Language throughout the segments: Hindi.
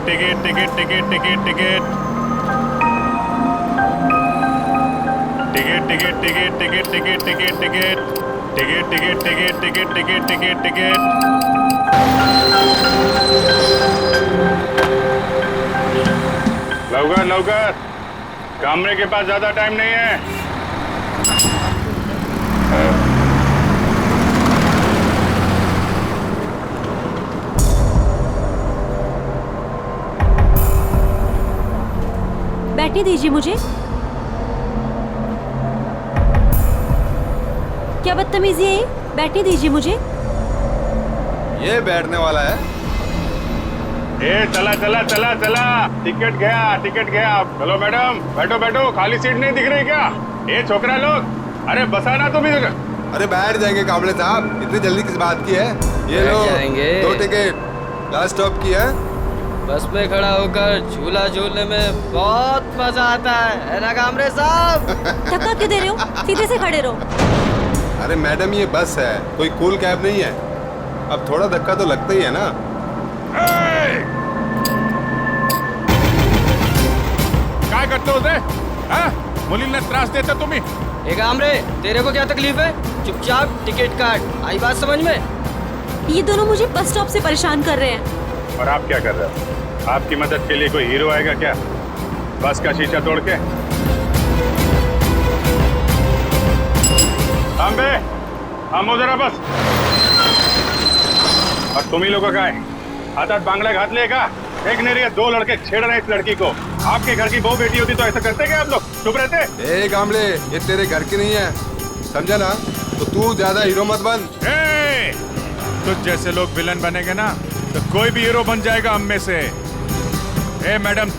Ticket ticket ticket ticket ticket ticket ticket ticket ticket ticket ticket ticket ticket ticket ticket ticket ticket ticket लवकर लवकर, कमरे के पास ज्यादा टाइम नहीं है। बैठने दीजिए मुझे। क्या बदतमीजी है ये? बैठने दीजिए मुझे। ये बैठने वाला है। ए चला चला चला चला, टिकट गया टिकट गया। चलो मैडम, बैठो बैठो, खाली सीट नहीं दिख रही क्या? ए छोकरा लोग, अरे बसाना तो भी। अरे बैठ जाएंगे कामले साहब, इतनी जल्दी किस बात की है? ये लो 2 टिकट, लास्ट स्टॉप की है। बस में खड़ा होकर झूला झूलने में बहुत मजा आता है ना कामरे साहब? धक्का क्यों दे रहे हो? सीधे से खड़े रहो। अरे मैडम, ये बस है, कोई कूल कैब नहीं है। अब थोड़ा धक्का तो लगता ही है ना। काय करते हो रे? मुलींना त्रास देता तुम्ही? ए कामरे, तेरे को क्या तकलीफ है? चुपचाप टिकट काट। आई बात समझ में? ये दोनों मुझे बस स्टॉप से परेशान कर रहे हैं। और आप क्या कर रहे हो? आपकी मदद के लिए कोई हीरो आएगा क्या बस का शीशा तोड़ के? बे, हम हो जरा बस। और तुम ही लोगों का है हाथ बांगड़ा घात का? एक नहीं रही, 2 लड़के छेड़ रहे इस लड़की को। आपके घर की बहू बेटी होती तो ऐसा करते क्या आप लोग? चुप रहते? ए कामले, ये तेरे घर की नहीं है, समझा ना? तो तू ज्यादा हीरो मत बन। तुझ जैसे लोग विलन बनेंगे ना तो कोई भी हीरो बन जाएगा हम में से। ए मैडम,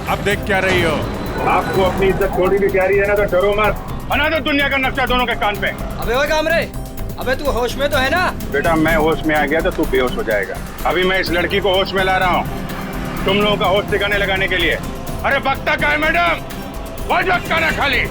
अब देख क्या रही हो? आपको अपनी इज्जत थोड़ी भी प्यारी है ना तो डरो मत। बना दो दुनिया का नक्शा दोनों के कान पे। अबे ओए कामरे, अबे तू होश में तो है ना? बेटा, मैं होश में आ गया तो तू बेहोश हो जाएगा। अभी मैं इस लड़की को होश में ला रहा हूँ तुम लोगों का होश ठिकाने लगाने के लिए। अरे बकता क्या है मैडम? वक्त का ना खाली।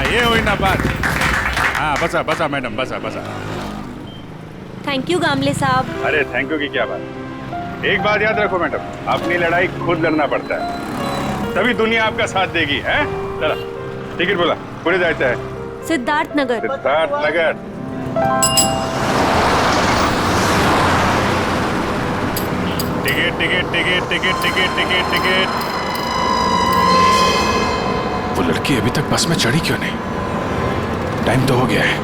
ये हुई ना बात। हाँ बसा बसा मैडम, बसा बसा। थैंक यू गामले साहब। अरे थैंक यू की क्या बात। एक बात याद रखो मैडम, अपनी लड़ाई खुद लड़ना पड़ता है, तभी दुनिया आपका साथ देगी। है चला, टिकट बोला, पूरे जाते हैं। Siddharth Nagar. Siddharth Nagar. Ticket ticket ticket ticket ticket ticket ticket. वो लड़की अभी तक बस में चढ़ी क्यों नहीं? टाइम तो हो गया है।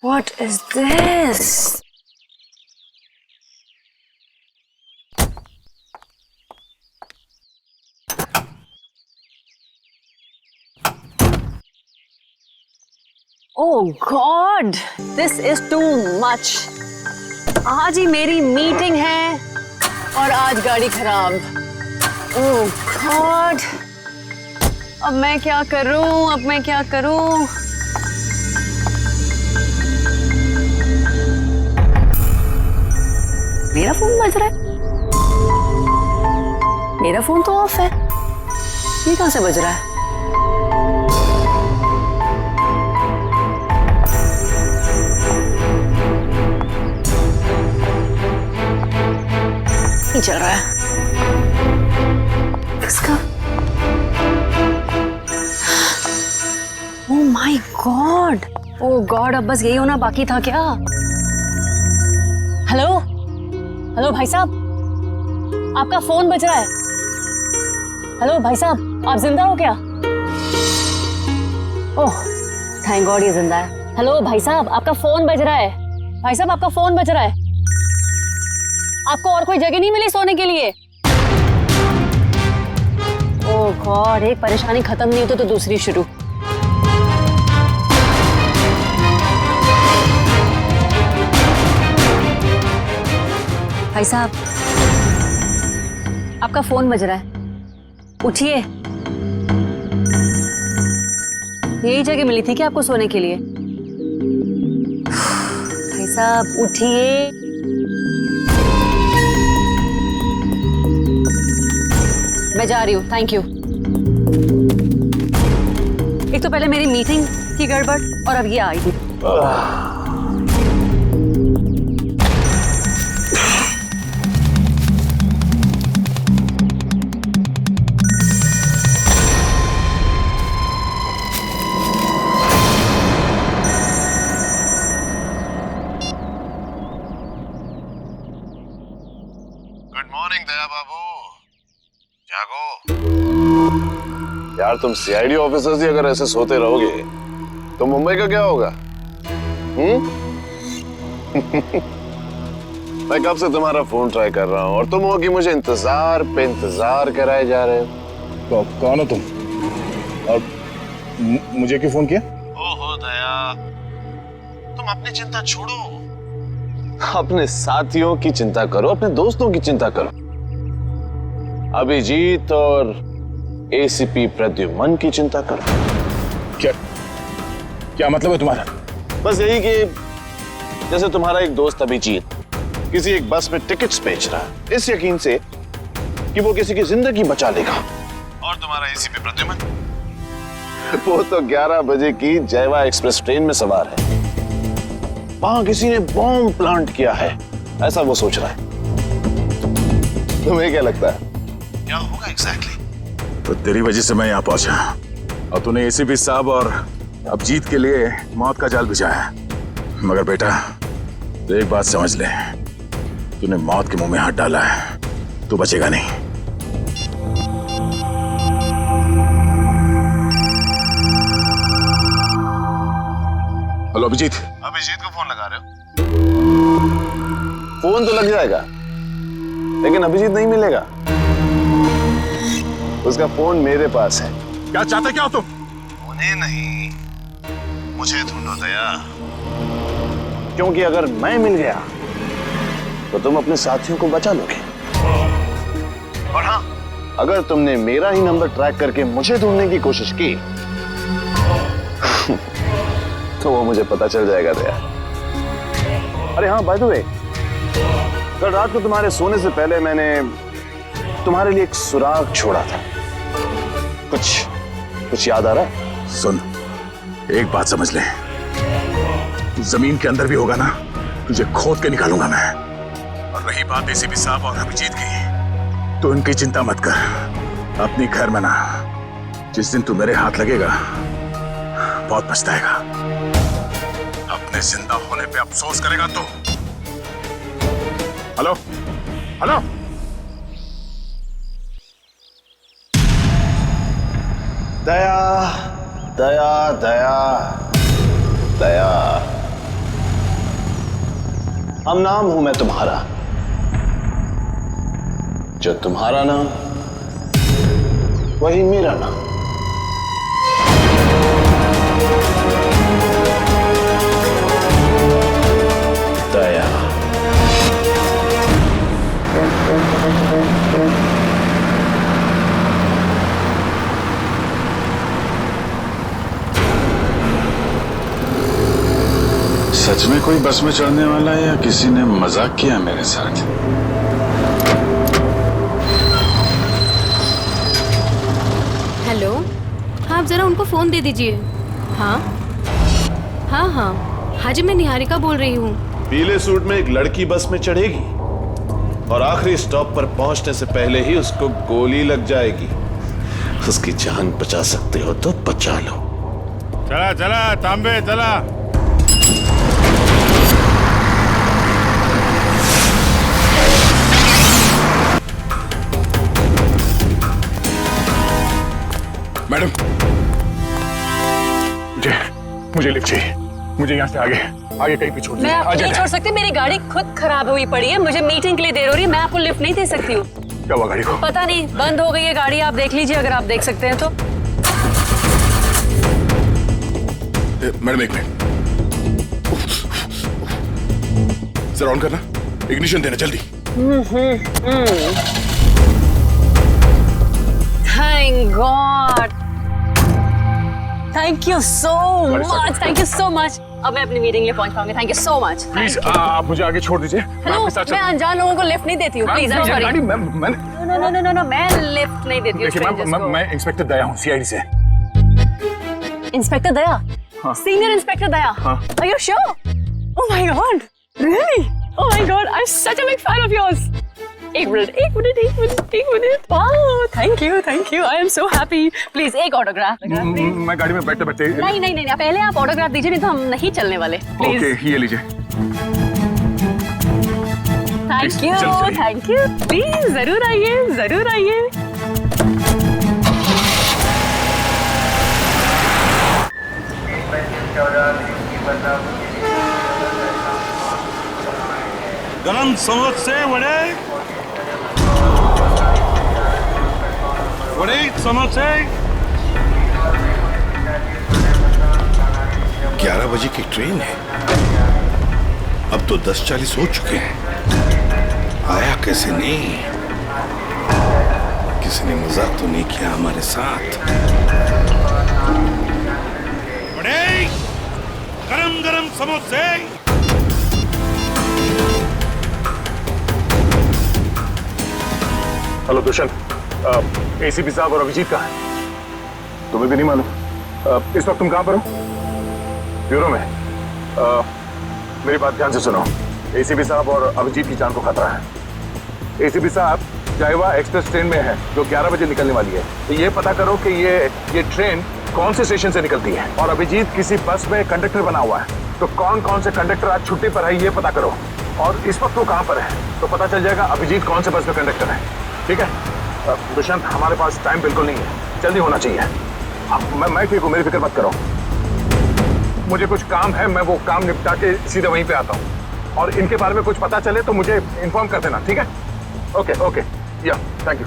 What is this? Oh God, this is too much. आज ही मेरी मीटिंग है और आज गाड़ी खराब। Oh God, अब मैं क्या करूं? अब मैं क्या करूं? मेरा फोन बज रहा है। मेरा फोन तो ऑफ है। ये कहां से बज रहा है? नहीं चल रहा है इसका। Oh my God, oh God, अब बस यही होना बाकी था क्या? हेलो हेलो भाई साहब, आपका फोन बज रहा है। हेलो भाई साहब, आप जिंदा हो क्या? ओह थैंक गॉड ये जिंदा है। हेलो भाई साहब, आपका फोन बज रहा है। भाई साहब आपका फोन बज रहा है। आपको और कोई जगह नहीं मिली सोने के लिए? ओह गॉड, एक परेशानी खत्म नहीं होती तो दूसरी शुरू। भाई साहब आपका फोन बज रहा है, उठिए। यही जगह मिली थी क्या आपको सोने के लिए? भाई साहब उठिए। मैं जा रही हूँ, थैंक यू। एक तो पहले मेरी मीटिंग की गड़बड़ और अब ये आई थी। गुड मॉर्निंग दया बाबू, जागो। यार तुम सीआईडी ऑफिसर्स ही अगर ऐसे सोते रहोगे तो मुंबई का क्या होगा? मैं कब से तुम्हारा फोन ट्राई कर रहा हूँ और तुम हो कि मुझे इंतजार पे इंतजार कराए जा रहे हो। तो कौन हो तुम और मुझे क्यों फोन किया? ओहो दया, तुम अपनी चिंता छोड़ो, अपने साथियों की चिंता करो, अपने दोस्तों की चिंता करो। अभिजीत और एसीपी प्रद्युमन की चिंता करो। क्या क्या मतलब है तुम्हारा? बस यही कि जैसे तुम्हारा एक दोस्त अभिजीत किसी एक बस में टिकट्स बेच रहा है इस यकीन से कि वो किसी की जिंदगी बचा लेगा, और तुम्हारा एसीपी प्रद्युमन वो तो 11 बजे की जयवा एक्सप्रेस ट्रेन में सवार है, वहां किसी ने बॉम्ब प्लांट किया है ऐसा वो सोच रहा है। तुम्हें क्या लगता है क्या होगा एग्जैक्टली? तो तेरी वजह से मैं यहाँ पहुंचा और तूने एसीपी साहब और अभिजीत के लिए मौत का जाल बिछाया। मगर बेटा तो एक बात समझ ले, तूने मौत के मुंह में हाथ डाला है, तू बचेगा नहीं। हेलो अभिजीत। अभिजीत को फोन लगा रहे हो? फोन तो लग जाएगा लेकिन अभिजीत नहीं मिलेगा, उसका फोन मेरे पास है। क्या चाहते क्या हो तुम? उन्हें नहीं, मुझे ढूंढो दया, क्योंकि अगर मैं मिल गया तो तुम अपने साथियों को बचा लोगे, और हाँ अगर तुमने मेरा ही नंबर ट्रैक करके मुझे ढूंढने की कोशिश की तो वो मुझे पता चल जाएगा दया। अरे हाँ बाय द वे, कल रात को तुम्हारे सोने से पहले मैंने तुम्हारे लिए एक सुराग छोड़ा था, कुछ याद आ रहा है? सुन, एक बात समझ ले, तू जमीन के अंदर भी होगा ना, तुझे खोद के निकालूंगा मैं। और रही बात एसीपी साहब और अभिजीत की, तो उनकी चिंता मत कर, अपनी खैर मना। जिस दिन तू मेरे हाथ लगेगा बहुत पछताएगा, अपने जिंदा होने पे अफसोस करेगा तो। हेलो हेलो, दया दया दया दया, हम नाम हूं मैं तुम्हारा, जो तुम्हारा नाम वही मेरा नाम। दया। सच में कोई बस में चढ़ने वाला है या किसी ने मजाक किया मेरे साथ? हेलो, हाँ आप जरा उनको फोन दे दीजिए। हाँ हाँ हाँ हाँ जी, मैं निहारिका बोल रही हूँ। पीले सूट में एक लड़की बस में चढ़ेगी और आखिरी स्टॉप पर पहुंचने से पहले ही उसको गोली लग जाएगी। उसकी जान बचा सकते हो तो बचा लो। चला चला तांबे चला। मैडम, मुझे लिफ्ट चाहिए। मुझे यहाँ से आगे कहीं भी छोड़ मैं दीजिए। आपको नहीं जाइए। छोड़ सकती, मेरी गाड़ी खुद खराब हुई पड़ी है, मुझे मीटिंग के लिए देर हो रही है, मैं आपको लिफ्ट नहीं दे सकती हूँ। क्या हुआ गाड़ी को? पता नहीं, बंद हो गई है गाड़ी, आप देख लीजिए अगर आप देख सकते हैं तो। मैडम एक मिनट, जरा ऑन करना, इग्निशन देना जल्दी। Thank God, thank you so much, thank you so much. अब मैं अपनी मीटिंग में पहुंच पाऊंगी। Thank you so much. Please आप मुझे आगे छोड़ दीजिए। हेलो, मैं अनजान लोगों को लिफ्ट नहीं देती हूँ, प्लीज। I am sorry. गाड़ी मैं नो, मैं लिफ्ट नहीं देती हूँ देखिए strangers को। मैं इंस्पेक्टर दया हूँ, सीआईडी से। इंस्पेक्टर दया? हाँ। सीनियर इंस्पेक्टर दया? हाँ। Are you sure? Oh my God, really? Oh my God, I'm such a big fan of yours. एक minute. Wow, thank you. I am so happy. Please एक ऑटोग्राफ। मैं गाड़ी में बैठते बैठते। नहीं, पहले आप ऑटोग्राफ दीजिए, नहीं तो हम नहीं चलने वाले। प्लीज। ओके, ये लीजिए। Thank you. प्लीज जरूर आइए। गरम समोसे वड़े समोसे। 11 बजे की ट्रेन है, अब तो 10:40 हो चुके हैं। आया कैसे नहीं? किसी ने मजाक तो नहीं किया हमारे साथ? वड़े गरम गरम समोसे। हेलो दुष्यंत, एसीपी साहब और अभिजीत कहाँ हैं? तुम्हें भी नहीं मालूम? इस वक्त तुम कहाँ पर हो? ब्यूरो में। मेरी बात ध्यान से सुनो। एसीपी साहब और अभिजीत की जान को खतरा है। एसीपी साहब जायवा एक्सप्रेस ट्रेन में है जो 11 बजे निकलने वाली है। तो ये पता करो कि ये ट्रेन कौन से स्टेशन से निकलती है। और अभिजीत किसी बस में कंडक्टर बना हुआ है, तो कौन से कंडक्टर आज छुट्टी पर है ये पता करो। और इस वक्त वो कहाँ पर है तो पता चल जाएगा अभिजीत कौन से बस में कंडक्टर है। ठीक है दुष्यंत, हमारे पास टाइम बिल्कुल नहीं है, जल्दी होना चाहिए। मैं ठीक हूँ, मेरी फिक्र मत करो। मुझे कुछ काम है, मैं वो काम निपटा के सीधे वहीं पे आता हूँ। और इनके बारे में कुछ पता चले तो मुझे इन्फॉर्म कर देना, ठीक है? ओके, या थैंक यू।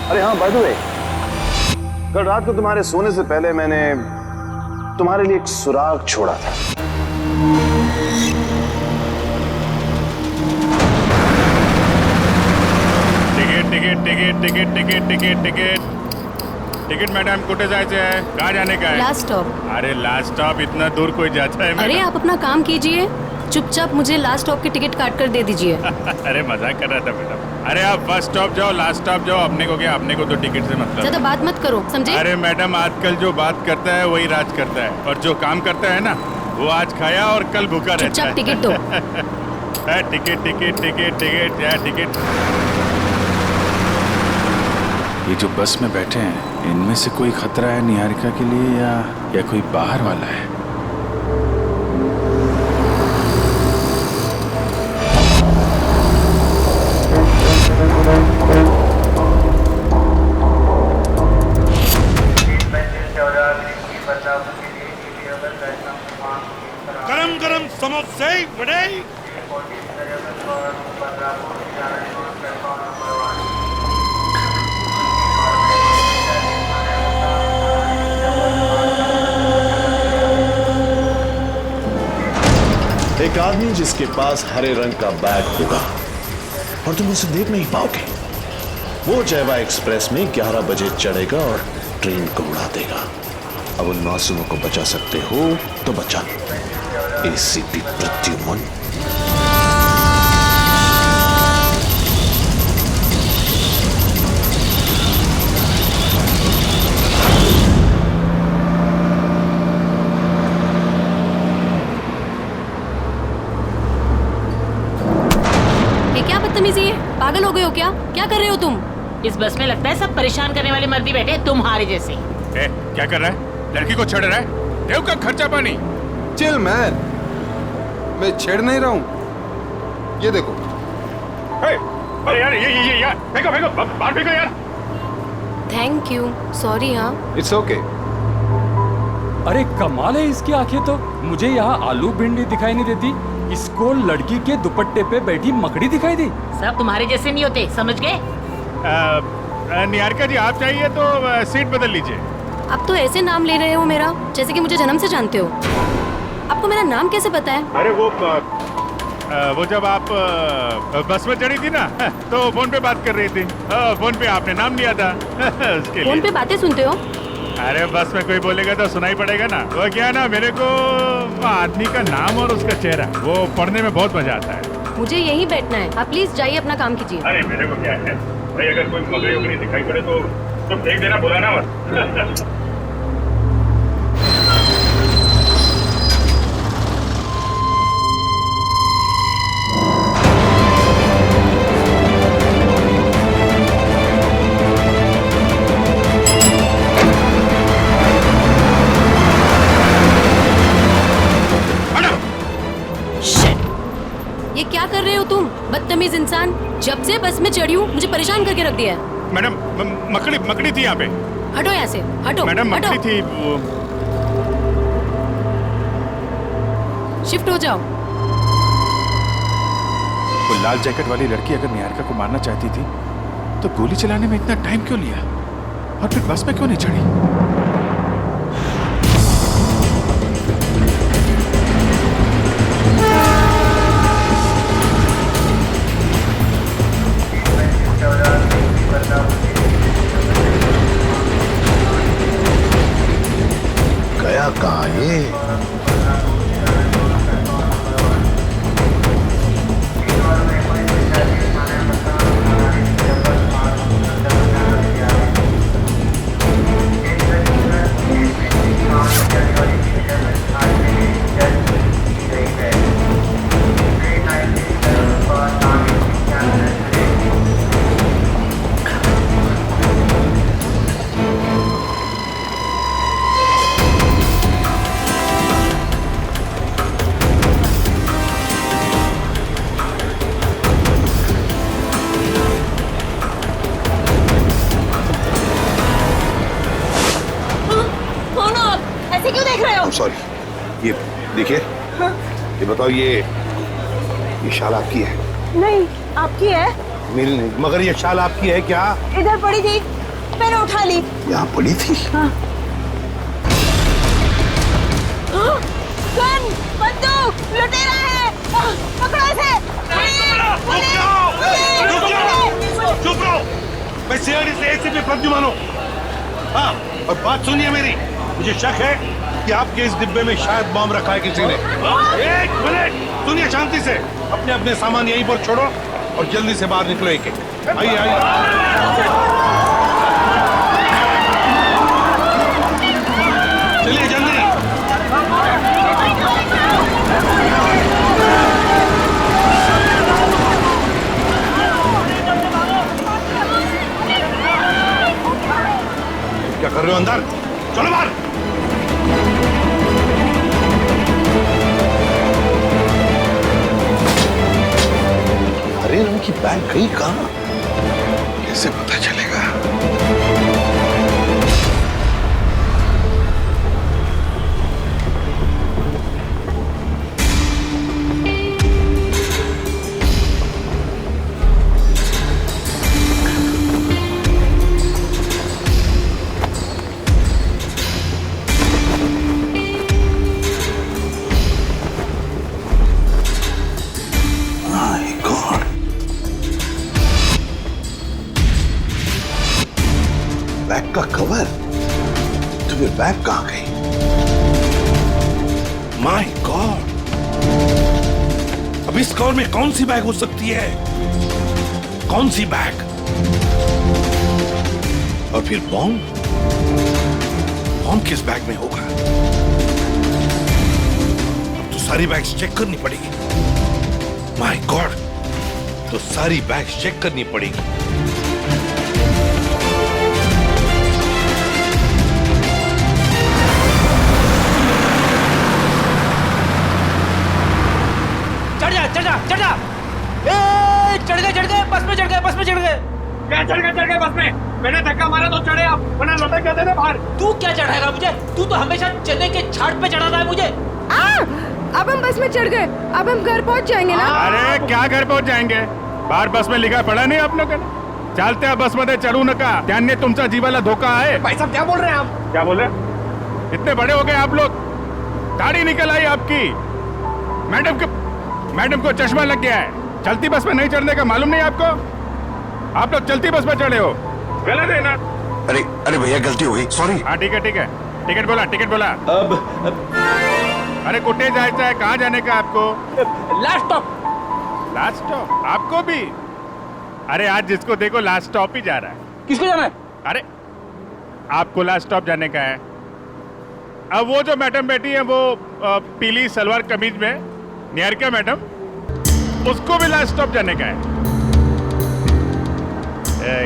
अरे हाँ, बाय द वे, कल रात को तुम्हारे सोने से पहले मैंने तुम्हारे लिए एक सुराग छोड़ा था। टिकट मैडम, कुठे जायचे आहे? कहाँ जाने का है? Last stop. अरे लास्ट स्टॉप इतना दूर कोई जाता है? अरे आप अपना काम कीजिए, चुपचाप मुझे लास्ट स्टॉप की टिकट काट कर दे दीजिए। अरे मजाक कर रहा था मैडम। अरे आप फर्स्ट स्टॉप जाओ, लास्ट स्टॉप जाओ, अपने को क्या, अपने को तो टिकट से मतलब। ज्यादा बात मत करो, समझे? अरे मैडम, आजकल जो बात करता है वही राज करता है, और जो काम करता है ना वो आज खाया और कल भूखा रहता है। चुपचाप टिकट दो। टिकट। ये जो बस में बैठे हैं, इनमें से कोई खतरा है निहारिका के लिए या कोई बाहर वाला है? गरम गरम समोसे वड़े। एक आदमी जिसके पास हरे रंग का बैग होगा और तुम उसे देख नहीं पाओगे, वो जयवा एक्सप्रेस में 11 बजे चढ़ेगा और ट्रेन को उड़ा देगा। अब उन मासूमों को बचा सकते हो तो बचा लो। एसीपी प्रद्युमन। बदतमीजी है? पागल हो गए हो क्या? क्या कर रहे हो तुम? इस बस में लगता है सब परेशान करने वाले मर्दी बैठे हैं तुम्हारे जैसे। क्या कर रहा है? लड़की को छेड़ रहा है? देव का खर्चा पानी। चिल मैन, मैं छेड़ नहीं रहा हूँ। ये देखो। अरे यार ये यार फेंको बाहर फेंको यार। Thank you, sorry. हाँ, इट्स ओके। अरे कमाल है इसकी आंखें तो। मुझे यहाँ आलू भिंडी दिखाई नहीं देती, इसको लड़की के दुपट्टे पे बैठी मकड़ी दिखाई दी। सब तुम्हारे जैसे नहीं होते, समझ गए? निहारिका जी, आप चाहिए तो सीट बदल लीजिए। अब तो ऐसे नाम ले रहे हो मेरा जैसे कि मुझे जन्म से जानते हो। आपको मेरा नाम कैसे पता है? अरे वो जब आप बस में चढ़ी थी ना, तो फोन पे बात कर रही थी। फोन पे आपने नाम लिया था उसके फोन लिए। पे बातें सुनते हो? अरे बस में कोई बोलेगा तो सुनाई पड़ेगा ना। वो क्या ना, मेरे को वो आदमी का नाम और उसका चेहरा वो पढ़ने में बहुत मजा आता है। मुझे यहीं बैठना है, आप प्लीज जाइए अपना काम कीजिए। अरे मेरे को क्या है भाई, अगर कोई मकड़ी उकड़ी दिखाई पड़े तो फेंक देना, बुलाना मत। ये क्या कर रहे हो तुम, बदतमीज इंसान? जब से बस में चढ़ी हूँ मुझे परेशान करके रख दिया है। मैडम, मकड़ी थी यहाँ पे। हटो यहाँ से, हटो। मैडम, हटो। मकड़ी थी वो। शिफ्ट हो जाओ। वो लाल जैकेट वाली लड़की अगर निहारिका को मारना चाहती थी तो गोली चलाने में इतना टाइम क्यों लिया, और फिर बस में क्यों नहीं चढ़ी? गया कहाँ ये? सॉरी, ये देखिए। ये बताओ, ये शाल आपकी है? नहीं, आपकी है। मेरी नहीं, मगर ये शाल आपकी है क्या? इधर पड़ी थी, मैंने उठा ली। यहाँ पड़ी थी? हाँ। गन, बंदूक, लुटेरा है। पकड़ो इसे। चुप रहो। मैं सीआईडी से एसीपी प्रद्युमन हूँ। हाँ, और बात सुनिए मेरी। मुझे शक है कि आपके इस डिब्बे में शायद बम रखा है किसी ने। एक मिनट सुनिए शांति से। अपने अपने सामान यहीं पर छोड़ो और जल्दी से बाहर निकलो। एक एक आइए आइए। चलिए जल्दी। क्या कर रहे हो अंदर? चलो बाहर। हरे रंग की बैग गई कहाँ? कैसे पता चलेगा? बैग का कवर? तो फिर बैग कहाँ गई? My God! अब इस कवर में कौन सी बैग हो सकती है? कौन सी बैग? और फिर बॉम्ब? बॉम्ब किस बैग में होगा? अब तो सारी बैग्स चेक करनी पड़ेगी। My God! तो सारी बैग्स चेक करनी पड़ेगी। चढ़ जा चढ़ गए बस में चढ़ गए क्या चढ़ गए बस में? मैंने धक्का मारा तो चढ़े आप, वरना लौटे कहते थे बाहर। तू क्या चढ़ाएगा मुझे? तू तो हमेशा चने के छाट पे चढ़ाता है मुझे। अब हम बस में चढ़ गए, अब हम घर पहुंच जाएंगे ना? अरे क्या घर पहुंच जाएंगे? बाहर बस में लिखा पड़ा नहीं आप लोगों ने? चालते हैं बस मध्ये चढ़ू नका, त्याने तुमचा जीवाला धोका है। भाई साहब क्या बोल रहे हैं आप? क्या बोल रहे? इतने बड़े हो गए आप लोग, दाढ़ी निकल आई आपकी। मैडम को चश्मा लग गया है, चलती बस में नहीं चढ़ने का मालूम नहीं आपको? आप लोग चलती बस में चढ़े हो, गलत है ना? अरे भैया गलती हो गई, सॉरी। हाँ ठीक है टिकट बोला। अब अरे कुटे जायचं है, कहाँ जाने का आपको? लास्ट स्टॉप आपको भी? अरे आज जिसको देखो लास्ट स्टॉप ही जा रहा है। किसको जाना है? अरे आपको लास्ट स्टॉप जाने का है। अब वो जो मैडम बैठी है वो पीली सलवार कमीज में, निहारिका मैडम, उसको भी लास्ट स्टॉप जाने का है।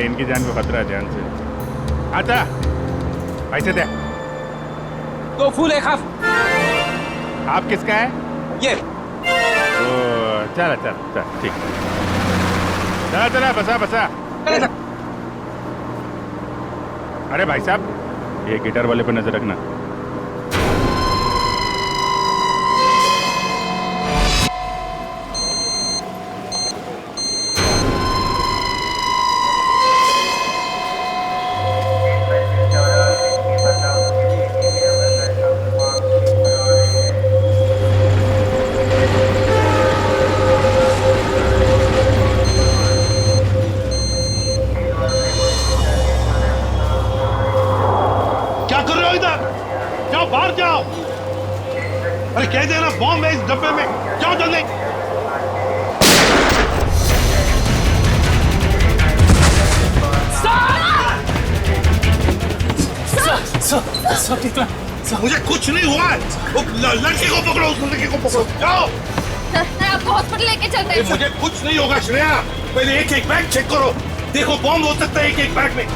इनकी जान को खतरा है, ध्यान से। अच्छा पैसे दे। 2 फूल 1 हाफ। आप किसका है? ये। चला ठीक। चला बसा। अरे भाई साहब, ये गिटार वाले पर नजर रखना। अरे कह देना बॉम्ब है इस डब्बे में, जाओ जल्दी। मुझे कुछ नहीं हुआ है। वो लड़के को पकड़ो, उस लड़के को पकड़ो, जाओ। आपको हॉस्पिटल लेके चलते हैं। मुझे कुछ नहीं होगा श्रेया, पहले एक बैग चेक करो, देखो बॉम्ब हो सकता है एक बैग में।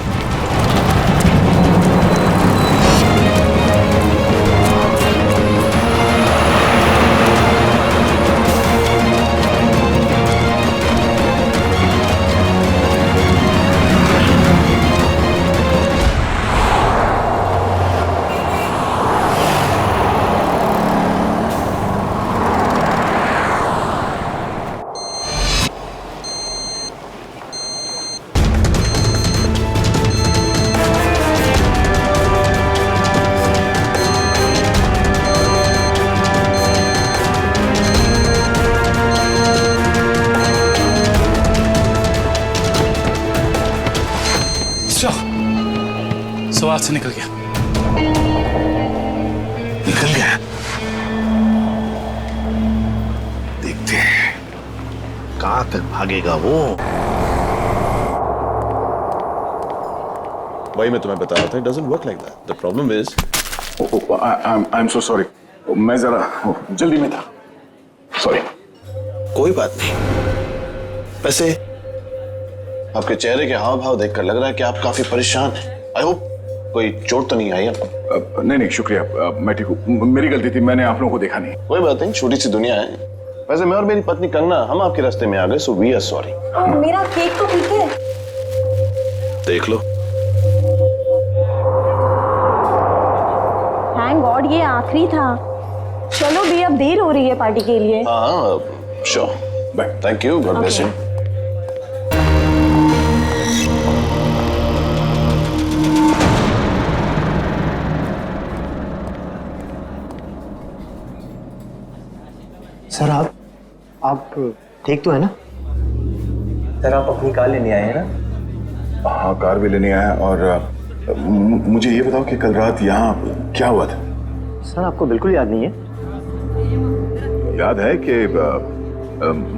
सवाल से निकल गया। देखते हैं कहां तक भागेगा वो। भाई मैं तुम्हें बता रहा था, it doesn't work like that. The problem is I'm so sorry. मैं जरा जल्दी में था, सॉरी। कोई बात नहीं। वैसे आपके चेहरे के हाव भाव देखकर लग रहा है कि आप काफी परेशान हैं। आई होप कोई चोट तो नहीं आई आपको? नहीं शुक्रिया, मैं ठीक हूँ। मेरी गलती थी, मैंने आप लोगों को देखा नहीं। कोई बात नहीं, छोटी सी दुनिया है। वैसे मैं और मेरी पत्नी कंगना हम आपके रास्ते में आ गए, सो वी आर सॉरी। मेरा केक तो ठीक है। देख लो। थैंक गॉड ये आखिरी था। चलो भी अब देर हो रही है पार्टी के लिए। हाँ sure, bye. Thank you, God bless you. Sir आप ठीक तो है ना? सर आप अपनी कार लेने आए हैं ना? हाँ कार भी लेने आया। और मुझे ये बताओ कि कल रात यहाँ क्या हुआ था? सर आपको बिल्कुल याद नहीं है? याद है कि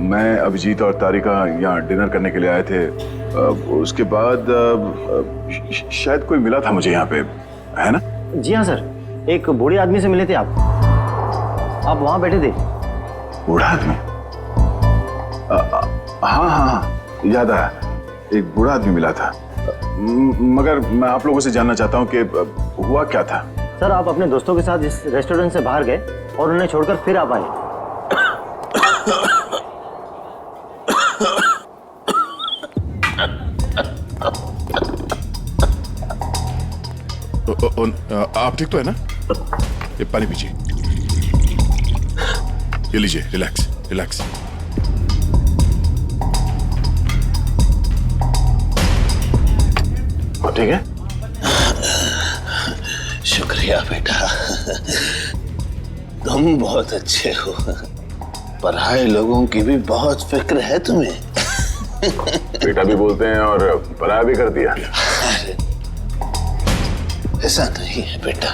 मैं, अभिजीत और तारिका यहाँ डिनर करने के लिए आए थे। उसके बाद शायद कोई मिला था मुझे यहाँ पे, है ना? जी हाँ सर, एक बूढ़े आदमी से मिले थे आप वहाँ बैठे थे। बूढ़ा आदमी? हाँ हाँ हाँ, याद आया, एक बूढ़ा आदमी मिला था। मगर मैं आप लोगों से जानना चाहता हूँ कि हुआ क्या था। सर, आप अपने दोस्तों के साथ इस रेस्टोरेंट से बाहर गए और उन्हें छोड़कर फिर आप आए। आप ठीक तो है ना? ये पानी पीजिए, ये लीजिए, रिलैक्स रिलैक्स। ठीक है? शुक्रिया बेटा, तुम बहुत अच्छे हो। पराये लोगों की भी बहुत फिक्र है तुम्हें। बेटा भी बोलते हैं और पराया भी कर दिया। ऐसा नहीं है बेटा,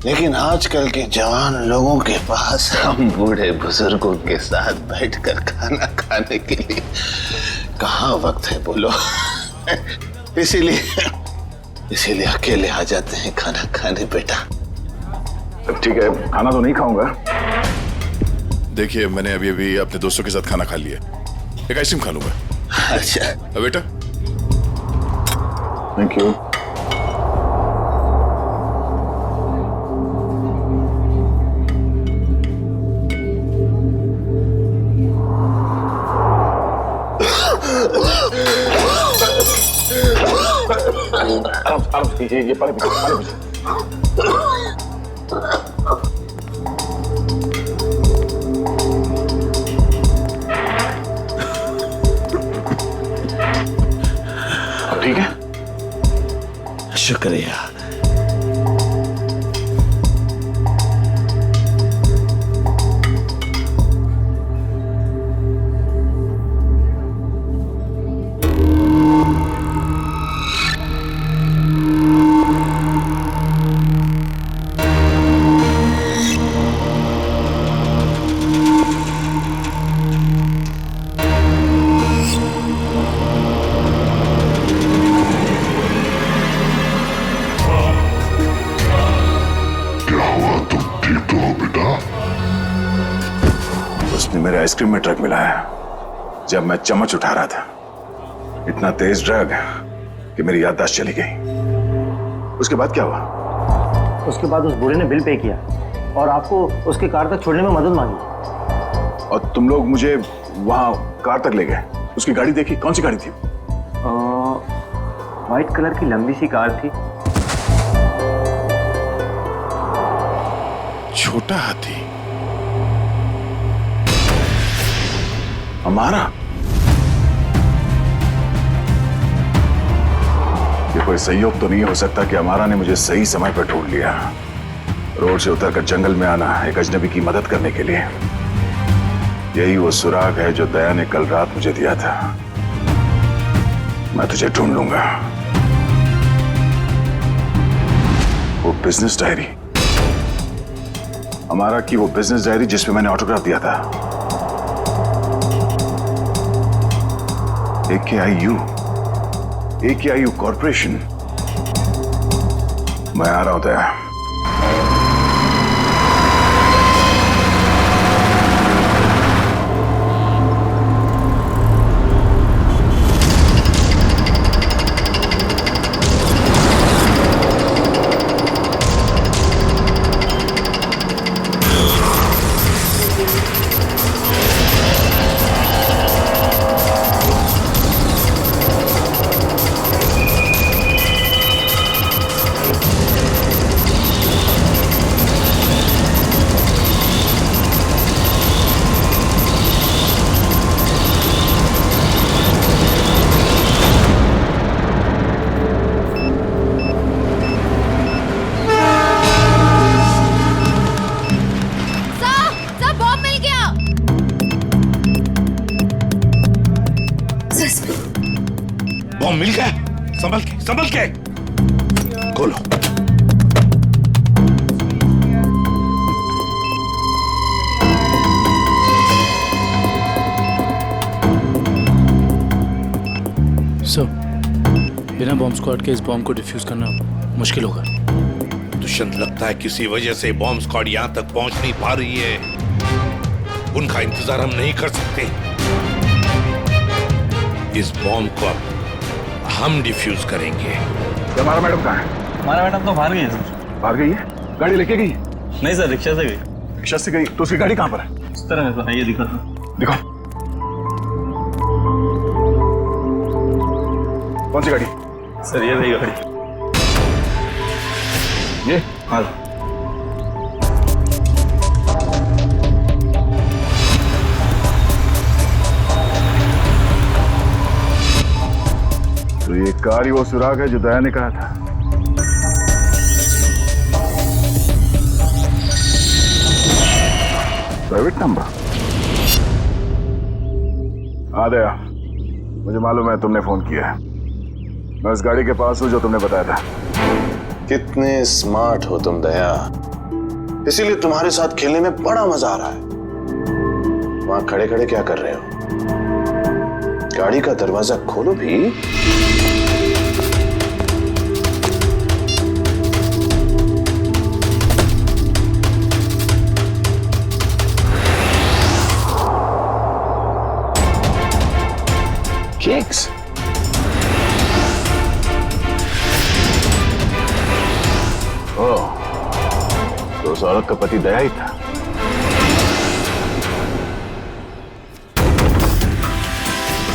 लेकिन आजकल के जवान लोगों के पास हम बूढ़े बुजुर्गों के साथ बैठकर खाना खाने के लिए कहाँ वक्त है बोलो। इसीलिए अकेले आ जाते हैं खाना खाने बेटा। ठीक है, खाना तो नहीं खाऊंगा। देखिए, मैंने अभी अभी अपने दोस्तों के साथ खाना खा लिया, एक आइसक्रीम खा लूंगा। अच्छा बेटा, थैंक यू। आराम से कीजिए, ये पानी पीजिए। ठीक है? शुक्रिया। मेरे आइसक्रीम में ड्रग मिला है जब मैं चम्मच उठा रहा था। इतना तेज ड्रग कि मेरी याददाश्त चली गई। उसके बाद क्या हुआ? उसके बाद उस बूढ़े ने बिल पे किया और आपको उसके कार तक छोड़ने में मदद मांगी। और तुम लोग मुझे वहां कार तक ले गए। उसकी गाड़ी देखी? कौन सी गाड़ी थी? व्हाइट कलर की लंबी सी कार थी। छोटा हाथी हमारा? ये कोई संयोग तो नहीं हो सकता कि हमारा ने मुझे सही समय पर ढूंढ लिया। रोड से उतरकर जंगल में आना एक अजनबी की मदद करने के लिए, यही वो सुराग है जो दया ने कल रात मुझे दिया था। मैं तुझे ढूंढ लूंगा। वो बिजनेस डायरी, हमारा की वो बिजनेस डायरी जिसमें मैंने ऑटोग्राफ दिया था। AKIU corporation. मैं आ रहा हूं दया। बॉम्ब मिल गया। संभल के खोलो। सर, बिना बॉम्ब स्क्वाड के इस बॉम्ब को डिफ्यूज करना मुश्किल होगा। दुष्यंत, लगता है किसी वजह से बॉम्ब स्क्वाड यहाँ तक पहुंच नहीं पा रही है। उनका इंतजार हम नहीं कर सकते। इस बॉम्ब को अब हम डिफ्यूज करेंगे। हमारा मैडम कहाँ है? हमारा मैडम तो बाहर गई है सर। बाहर गई है? गाड़ी लेके गई? नहीं सर, रिक्शा से गई। रिक्शा से गई? तो उसकी गाड़ी कहाँ पर है? इस तरह है, ये दिखा दिखाओ। कौन सी गाड़ी? सर ये रही गाड़ी। ये? हाँ। तो ये कार ही वो सुराग है जो दया ने कहा था। Private number? हाँ दया, मुझे मालूम है तुमने फोन किया है। मैं उस गाड़ी के पास हूं जो तुमने बताया था। कितने स्मार्ट हो तुम दया, इसीलिए तुम्हारे साथ खेलने में बड़ा मजा आ रहा है। वहां खड़े खड़े क्या कर रहे हो? गाड़ी का दरवाजा खोलो भी। केक्स? ओह, तो उस औरत का पति दया ही था।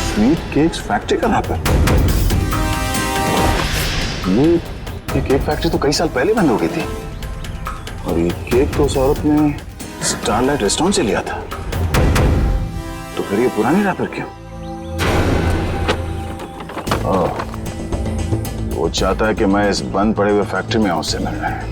स्वीट केक्स फैक्ट्री का रैपर? ये केक फैक्ट्री तो कई साल पहले बंद हो गई थी, और ये केक तो उस औरत ने स्टारलाइट रेस्टोरेंट से लिया था। तो फिर ये पुरानी रैपर क्यों? ओह, वो चाहता है कि मैं इस बंद पड़े हुए फैक्ट्री में आऊं उससे मिलने।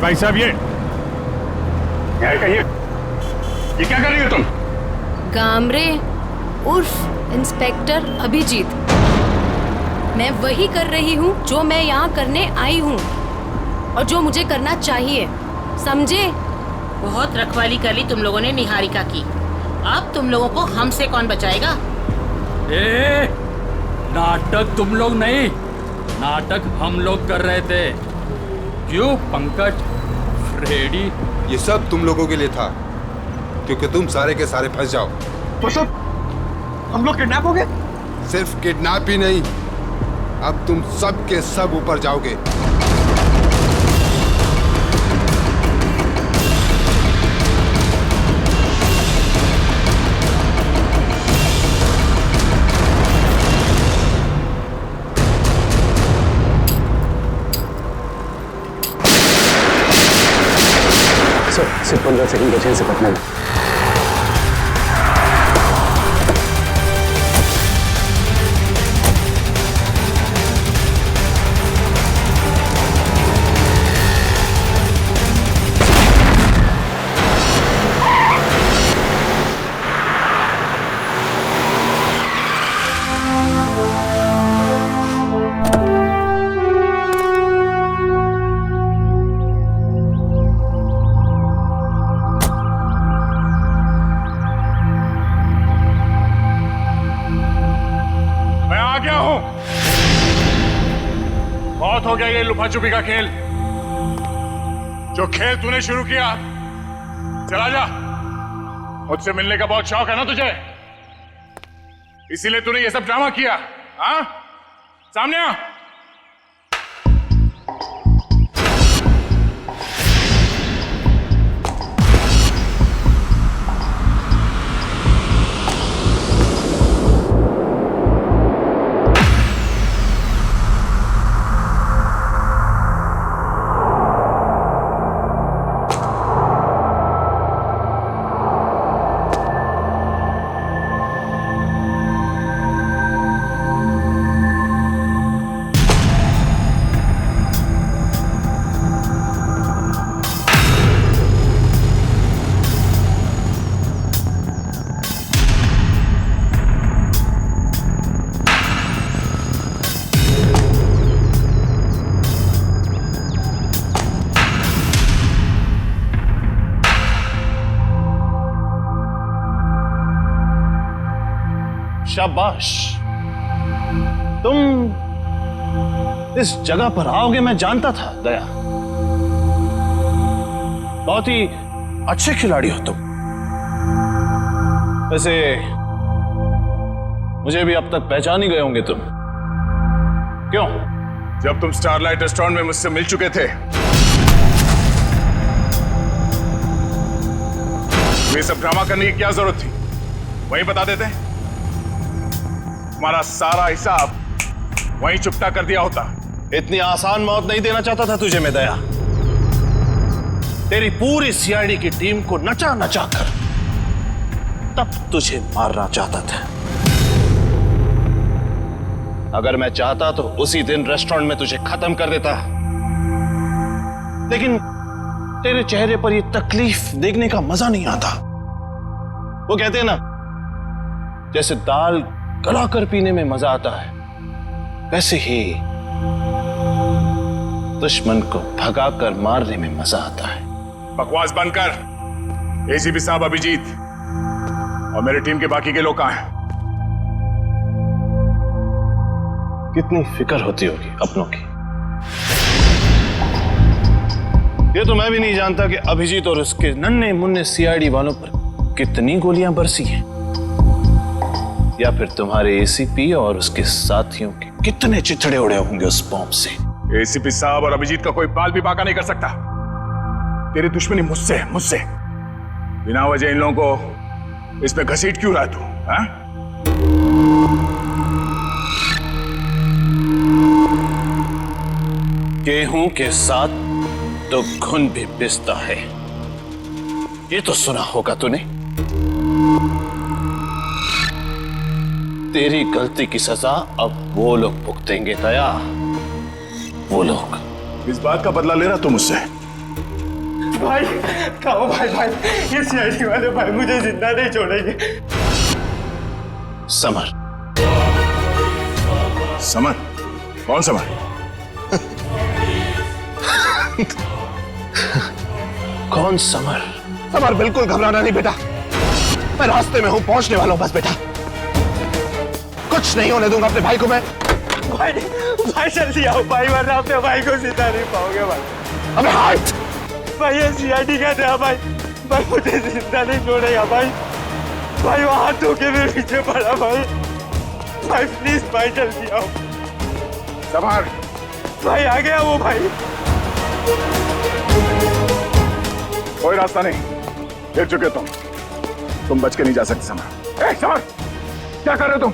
भाई साहब ये क्या कर रही हो तुम? गामरे उर्फ इंस्पेक्टर अभिजीत, मैं वही कर रही हूँ जो मैं यहाँ करने आई हूँ और जो मुझे करना चाहिए, समझे? बहुत रखवाली कर ली तुम लोगों ने निहारिका की। अब तुम लोगों को हमसे कौन बचाएगा? ए, नाटक तुम लोग नहीं, नाटक हम लोग कर रहे थे। क्यों पंकज, फ्रेडी? ये सब तुम लोगों के लिए था, क्योंकि तुम सारे के सारे फंस जाओ। तो सब हम लोग किडनैप हो गए? सिर्फ किडनैप ही नहीं, अब तुम सब के सब ऊपर जाओगे। सिर्फ 15 सेकंड बचे से पटना में। बहुत हो गया ये लुका छुपी का खेल। जो खेल तूने शुरू किया, चला जा। मुझसे मिलने का बहुत शौक है ना तुझे, इसीलिए तूने ये सब ड्रामा किया। हाँ, सामने आ। शाबाश, तुम इस जगह पर आओगे मैं जानता था दया। बहुत ही अच्छे खिलाड़ी हो तुम। वैसे मुझे भी अब तक पहचान ही गए होंगे तुम। क्यों? जब तुम स्टारलाइट रेस्टोरेंट में मुझसे मिल चुके थे, ये सब ड्रामा करने की क्या जरूरत थी? वहीं बता देते। तुम्हारा सारा हिसाब वहीं चुपता कर दिया होता। इतनी आसान मौत नहीं देना चाहता था तुझे मैं दया। तेरी पूरी सीआईडी की टीम को नचा नचा कर तब तुझे मारना चाहता था। अगर मैं चाहता तो उसी दिन रेस्टोरेंट में तुझे खत्म कर देता, लेकिन तेरे चेहरे पर यह तकलीफ देखने का मजा नहीं आता। वो कहते हैं ना, जैसे दाल गलाकर पीने में मजा आता है, वैसे ही दुश्मन को भगाकर मारने में मजा आता है। बकवास बंद कर। एसीपी साहब अभिजीत और मेरी टीम के बाकी के लोग कहां हैं? कितनी फिक्र होती होगी अपनों की। ये तो मैं भी नहीं जानता कि अभिजीत और उसके नन्हे मुन्ने सीआईडी वालों पर कितनी गोलियां बरसी हैं, या फिर तुम्हारे एसीपी और उसके साथियों के कितने चिथड़े उड़े होंगे उस बॉम्ब से। एसीपी साहब और अभिजीत का कोई बाल भी बाका नहीं कर सकता। तेरी दुश्मनी मुझसे मुझसे बिना वजह इन लोगों को इस पे घसीट क्यों रहा तू? हाँ? गेहूं के साथ तो घुन भी पिसता है, ये तो सुना होगा तूने। तेरी गलती की सजा अब वो लोग भुगतेंगे दया, वो लोग। इस बात का बदला ले रहा तू मुझसे? भाई खाओ भाई, ये सीआईडी वाले भाई मुझे जिंदा नहीं छोड़ेंगे। समर। समर? कौन समर? कौन समर? समर, बिल्कुल घबराना नहीं बेटा, मैं रास्ते में हूं, पहुंचने वाला हूं बस बेटा। कुछ नहीं होने दूंगा अपने भाई को मैं। भाई जल्दी आओ भाई, वरना अपने भाई को जिंदा नहीं पाओगे भाई। अबे हाथ! भाई ये सीआईडी का था भाई, मुझे जिंदा नहीं छोड़ेगा भाई। भाई वो हाथ धो के मेरे पीछे पड़ा भाई प्लीज भाई जल्दी आओ। समर! भाई आ गया वो भाई। कोई रास्ता नहीं, गिर चुके तुम बच के नहीं जा सकते। समर! समर, क्या कर रहे हो तुम?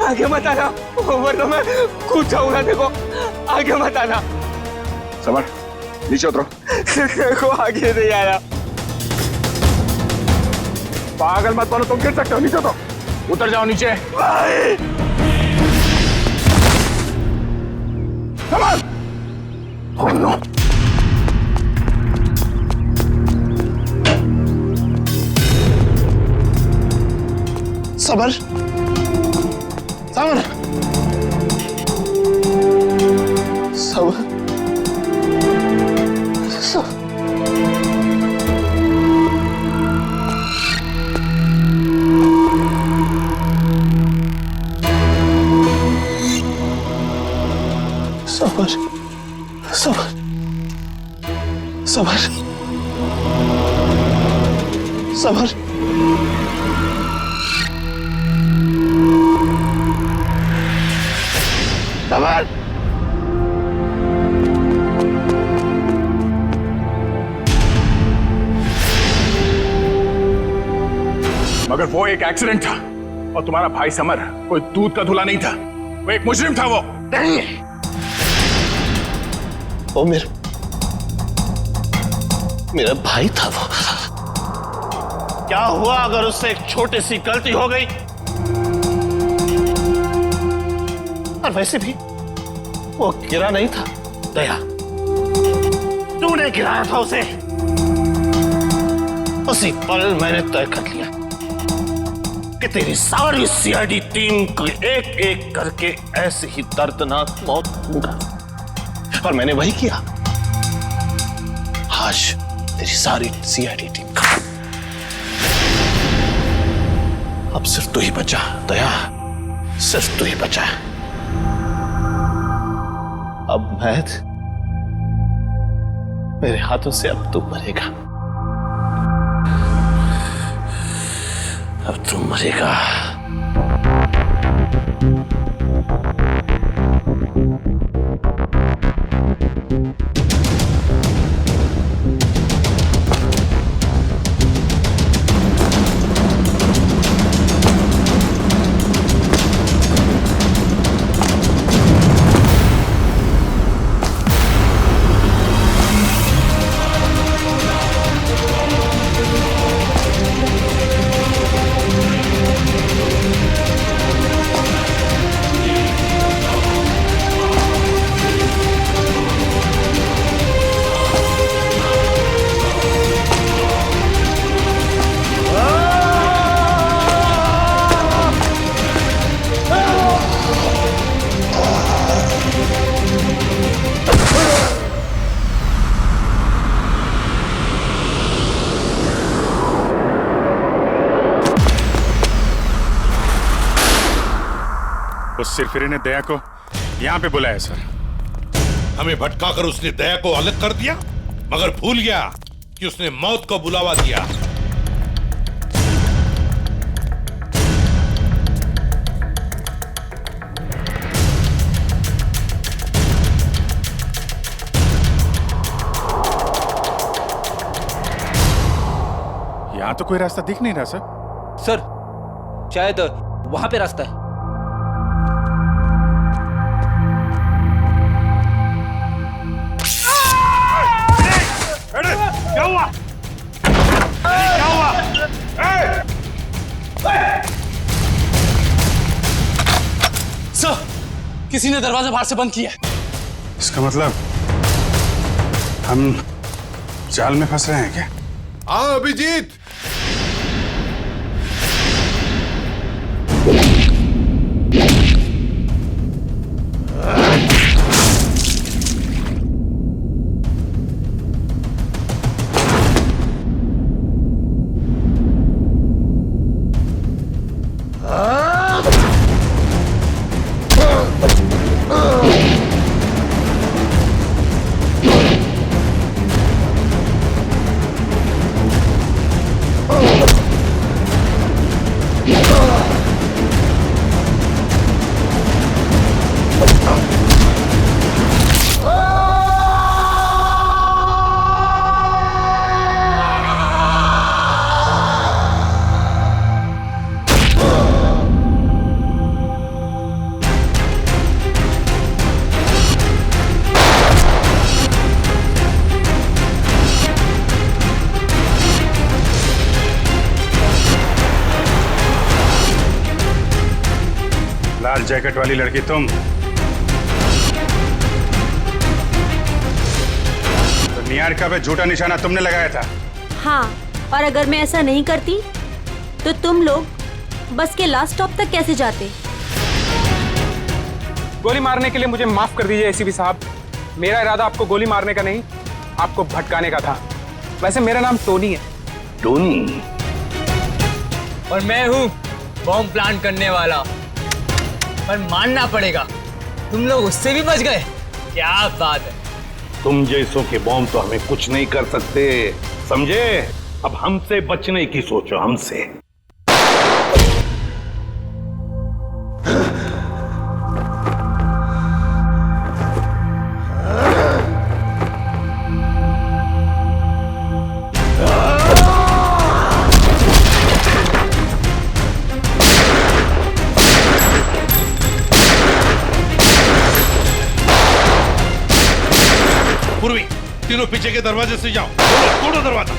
आगे मत आना, वरना मैं कूद जाऊंगा। देखो आगे मत आना। समर, नीचे उतरो। देखो आगे नहीं आया। पागल मत बनो, तुम गिर सकते हो। नीचे उतरो, उतर जाओ नीचे। भाई summer! Oh no! Summer! Summer! Summer! Summer! Summer! Summer! Summer! मगर वो एक एक्सीडेंट था, और तुम्हारा भाई समर कोई दूध का धुला नहीं था, वो एक मुजरिम था। वो नहीं, वो मेरा भाई था। वो क्या हुआ अगर उससे एक छोटी सी गलती हो गई? और वैसे भी वो गिरा नहीं था दया, तूने गिराया था उसे। उसी पल मैंने तय कर लिया कि तेरी सारी सीआईडी टीम को एक एक करके ऐसे ही दर्दनाक मौत दूंगा, और मैंने वही किया। आज तेरी सारी सीआईडी टीम खत्म। अब सिर्फ तू ही बचा दया। सिर्फ तू ही बचा। अब महद मेरे हाथों से अब तू मरेगा, अब तू मरेगा। उस सिरफिरे ने दया को यहाँ पे बुलाया सर। हमें भटकाकर उसने दया को अलग कर दिया, मगर भूल गया कि उसने मौत को बुलावा दिया। यहाँ तो कोई रास्ता दिख नहीं रहा सर। सर शायद वहां पे रास्ता है। क्या हुआ? क्या हुआ? सर, किसी ने दरवाजा बाहर से बंद किया है। इसका मतलब हम जाल में फंस रहे हैं क्या? हाँ अभिजीत, लाल जैकेट वाली लड़की तुम? तो निहारिका पे झूठा निशाना तुमने लगाया था? हाँ, और अगर मैं ऐसा नहीं करती तो तुम लोग बस के लास्ट स्टॉप तक कैसे जाते? गोली मारने के लिए मुझे माफ कर दीजिए एसीपी साहब। मेरा इरादा आपको गोली मारने का नहीं, आपको भटकाने का था। वैसे मेरा नाम टोनी है। टोनी? और मैं हूँ बॉम्ब प्लांट करने वाला। पर मानना पड़ेगा, तुम लोग उससे भी बच गए। क्या बात है। तुम जैसों के बॉम्ब तो हमें कुछ नहीं कर सकते, समझे? अब हमसे बचने की सोचो, हमसे। पूर्वी, तीनों पीछे के दरवाजे से जाओ। तोड़ो दरवाजा।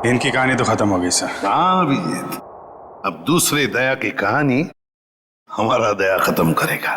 इनकी कहानी तो खत्म हो गई सर। हाँ अभिजीत, अब दूसरे दया की कहानी हमारा दया खत्म करेगा।